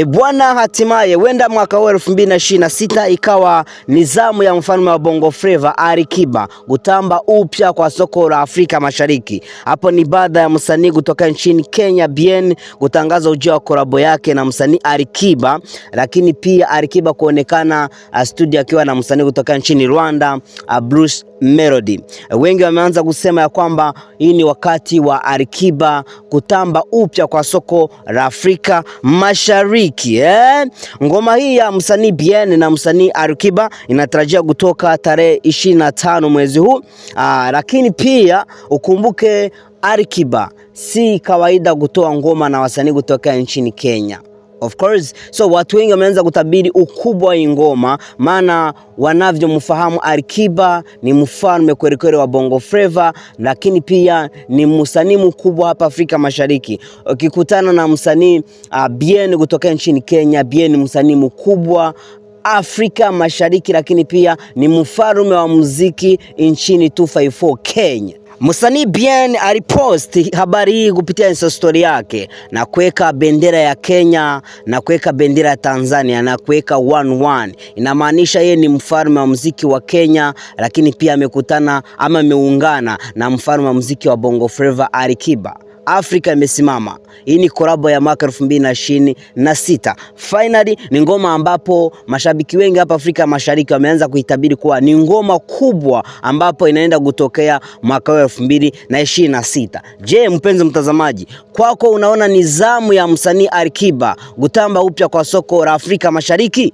Bwana, hatimaye wenda mwaka wa 2026 ikawa nizamu ya mfalme wa Bongo Flava Alikiba kutamba upya kwa soko la Afrika Mashariki. Hapo ni baada ya msanii kutoka nchini Kenya Bien kutangaza ujio wa kolabo yake na msanii Alikiba, lakini pia Alikiba kuonekana studio akiwa na msanii kutoka nchini Rwanda Bruce Melody. Wengi wameanza kusema ya kwamba hii ni wakati wa Alikiba kutamba upya kwa soko la Afrika Mashariki. Ngoma hii ya msanii Bien na msanii Alikiba inatarajia kutoka tarehe 25 mwezi huu. Lakini pia ukumbuke Alikiba si kawaida kutoa ngoma na wasanii kutoka nchini Kenya. Of course, so watu wengi wameanza kutabiri ukubwa wa ngoma, maana wanavyomfahamu Alikiba ni mfalme kweli wa Bongo Flava, lakini pia ni msanii mkubwa hapa Afrika Mashariki. Ukikutana na msanii Bien kutoka nchini Kenya, Bien ni msanii mkubwa Afrika Mashariki, lakini pia ni mfalme wa muziki nchini 254 Kenya. Msanii Bien alipost habari hii kupitia Insta story yake na kuweka bendera ya Kenya na kuweka bendera ya Tanzania na kuweka 11. Inamaanisha yeye ni mfalme wa muziki wa Kenya, lakini pia amekutana ama ameungana na mfalme wa muziki wa Bongo Flava Alikiba. Afrika imesimama. Hii ni kolabo ya mwaka 2026. Finally ni ngoma ambapo mashabiki wengi hapa Afrika Mashariki wameanza kuitabiri kuwa ni ngoma kubwa ambapo inaenda kutokea mwaka 2026. Je, mpenzi mtazamaji, kwako unaona nizamu ya msanii Alikiba kutamba upya kwa soko la Afrika Mashariki?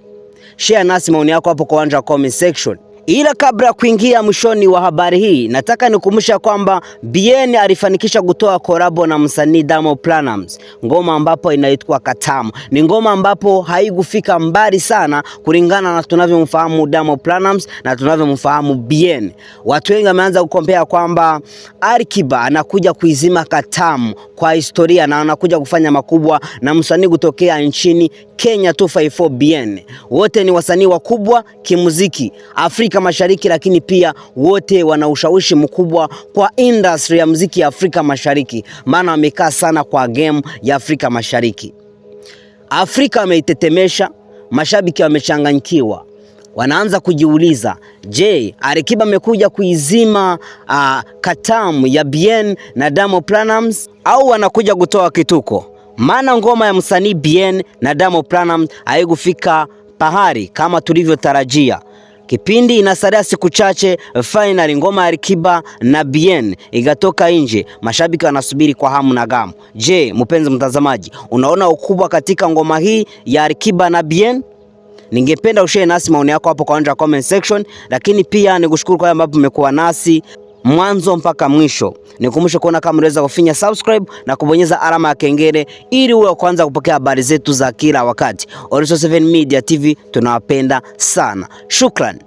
Share nasi maoni yako hapo kwa uwanja wa comment section. Ila kabla ya kuingia mwishoni wa habari hii, nataka nikukumbusha kwamba Bien alifanikisha kutoa kolabo na msanii Diamond Platnumz, ngoma ambapo inaitwa Katamu. Ni ngoma ambapo haikufika mbali sana kulingana na tunavyomfahamu Diamond Platnumz na tunavyomfahamu Bien. Watu wengi wameanza kukompea kwamba Alikiba anakuja kuizima Katamu kwa historia na anakuja kufanya makubwa na msanii kutokea nchini Kenya 254 Bien. Wote ni wasanii wakubwa kimuziki Afrika Mashariki, lakini pia wote wana ushawishi mkubwa kwa industry ya muziki ya Afrika Mashariki, maana wamekaa sana kwa game ya Afrika Mashariki. Afrika wameitetemesha, mashabiki wamechanganyikiwa. Wanaanza kujiuliza, je, Alikiba amekuja kuizima Katamu ya Bien na Diamond Platnumz au wanakuja kutoa kituko? Maana ngoma ya msanii Bien na Diamond Platnumz haikufika pahari kama tulivyotarajia. Kipindi inasalia siku chache, finally ngoma ya Alikiba na Bien ikatoka nje. Mashabiki wanasubiri kwa hamu na gamu. Je, mpenzi mtazamaji, unaona ukubwa katika ngoma hii ya Alikiba na Bien? Ningependa ushare nasi maoni yako hapo kwa uwanja wa comment section, lakini pia nikushukuru kwa sababu umekuwa nasi mwanzo mpaka mwisho. Nikukumbusha kuona kama unaweza kufinya subscribe na kubonyeza alama ya kengele ili uwe kwanza kupokea habari zetu za kila wakati. Oriso 7 Media TV tunawapenda sana. Shukran.